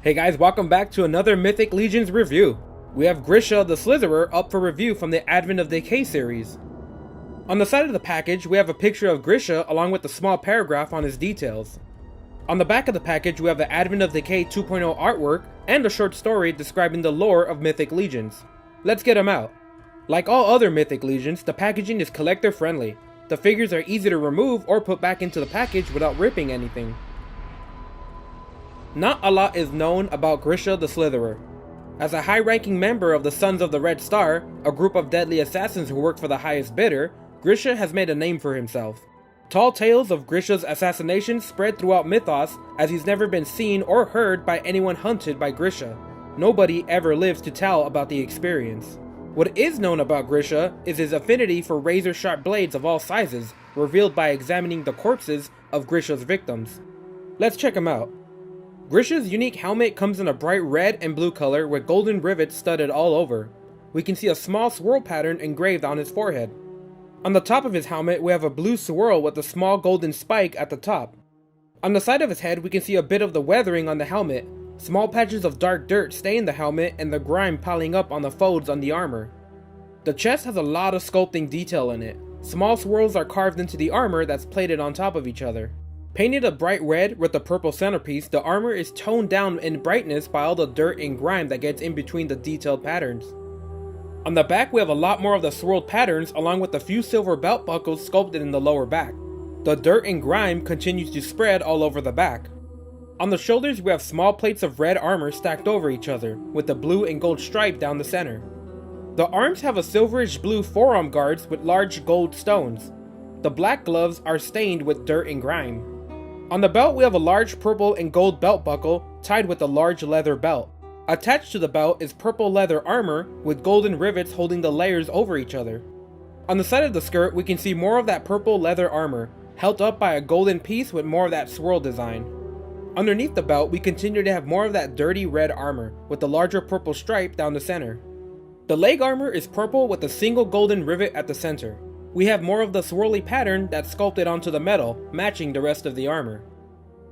Hey guys, welcome back to another Mythic Legions review. We have Gryshaa the Slytherer up for review from the Advent of Decay series. On the side of the package, we have a picture of Gryshaa along with a small paragraph on his details. On the back of the package, we have the Advent of Decay 2.0 artwork and a short story describing the lore of Mythic Legions. Let's get them out. Like all other Mythic Legions, the packaging is collector friendly. The figures are easy to remove or put back into the package without ripping anything. Not a lot is known about Gryshaa the Slytherer. As a high-ranking member of the Sons of the Red Star, a group of deadly assassins who work for the highest bidder, Gryshaa has made a name for himself. Tall tales of Grysha's assassination spread throughout mythos, as he's never been seen or heard by anyone hunted by Gryshaa. Nobody ever lives to tell about the experience. What is known about Gryshaa is his affinity for razor-sharp blades of all sizes, revealed by examining the corpses of Grysha's victims. Let's check him out. Grysha's unique helmet comes in a bright red and blue color with golden rivets studded all over. We can see a small swirl pattern engraved on his forehead. On the top of his helmet, we have a blue swirl with a small golden spike at the top. On the side of his head, we can see a bit of the weathering on the helmet. Small patches of dark dirt stain the helmet and the grime piling up on the folds on the armor. The chest has a lot of sculpting detail in it. Small swirls are carved into the armor that's plated on top of each other. Painted a bright red with a purple centerpiece, the armor is toned down in brightness by all the dirt and grime that gets in between the detailed patterns. On the back, we have a lot more of the swirled patterns along with a few silver belt buckles sculpted in the lower back. The dirt and grime continues to spread all over the back. On the shoulders, we have small plates of red armor stacked over each other, with a blue and gold stripe down the center. The arms have a silverish blue forearm guards with large gold stones. The black gloves are stained with dirt and grime. On the belt, we have a large purple and gold belt buckle tied with a large leather belt. Attached to the belt is purple leather armor with golden rivets holding the layers over each other. On the side of the skirt, we can see more of that purple leather armor, held up by a golden piece with more of that swirl design. Underneath the belt, we continue to have more of that dirty red armor, with the larger purple stripe down the center. The leg armor is purple with a single golden rivet at the center. We have more of the swirly pattern that's sculpted onto the metal, matching the rest of the armor.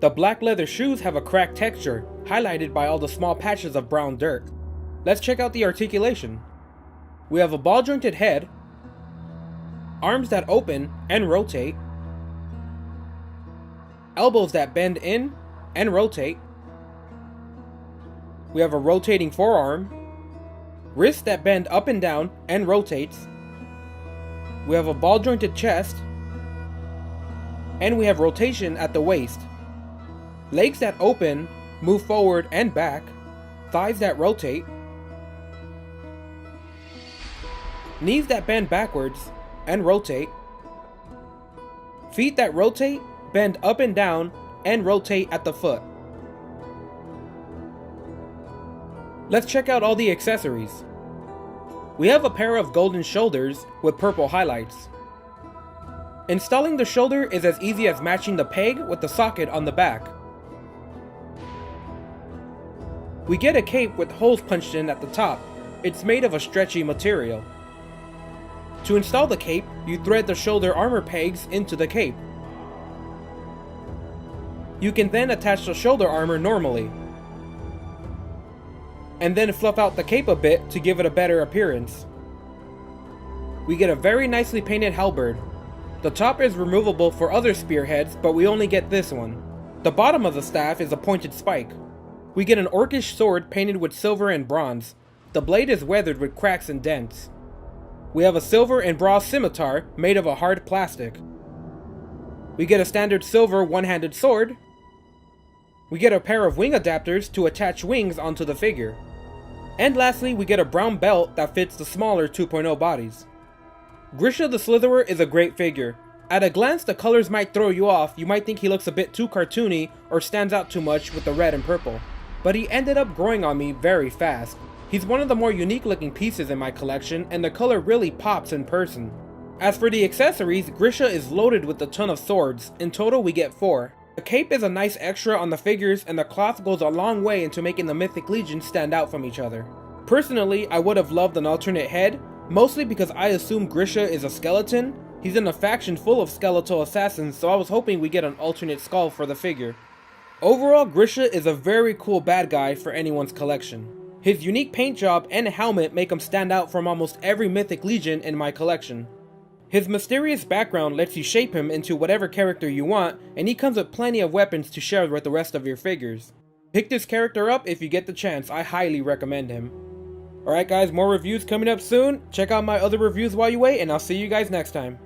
The black leather shoes have a cracked texture, highlighted by all the small patches of brown dirt. Let's check out the articulation. We have a ball-jointed head, arms that open and rotate, elbows that bend in and rotate. We have a rotating forearm, wrists that bend up and down and rotates. We have a ball-jointed chest, and we have rotation at the waist. Legs that open, move forward and back, thighs that rotate, knees that bend backwards and rotate, feet that rotate, bend up and down, and rotate at the foot. Let's check out all the accessories. We have a pair of golden shoulders with purple highlights. Installing the shoulder is as easy as matching the peg with the socket on the back. We get a cape with holes punched in at the top. It's made of a stretchy material. To install the cape, you thread the shoulder armor pegs into the cape. You can then attach the shoulder armor normally, and then fluff out the cape a bit to give it a better appearance. We get a very nicely painted halberd. The top is removable for other spearheads, but we only get this one. The bottom of the staff is a pointed spike. We get an orcish sword painted with silver and bronze. The blade is weathered with cracks and dents. We have a silver and bronze scimitar made of a hard plastic. We get a standard silver one-handed sword. We get a pair of wing adapters to attach wings onto the figure. And lastly, we get a brown belt that fits the smaller 2.0 bodies. Gryshaa the Slytherer is a great figure. At a glance, the colors might throw you off. You might think he looks a bit too cartoony or stands out too much with the red and purple. But he ended up growing on me very fast. He's one of the more unique looking pieces in my collection, and the color really pops in person. As for the accessories, Gryshaa is loaded with a ton of swords. In total, we get 4. The cape is a nice extra on the figures, and the cloth goes a long way into making the Mythic Legions stand out from each other. Personally, I would have loved an alternate head, mostly because I assume Gryshaa is a skeleton. He's in a faction full of skeletal assassins, so I was hoping we get an alternate skull for the figure. Overall, Gryshaa is a very cool bad guy for anyone's collection. His unique paint job and helmet make him stand out from almost every Mythic Legion in my collection. His mysterious background lets you shape him into whatever character you want, and he comes with plenty of weapons to share with the rest of your figures. Pick this character up if you get the chance, I highly recommend him. Alright guys, more reviews coming up soon. Check out my other reviews while you wait, and I'll see you guys next time.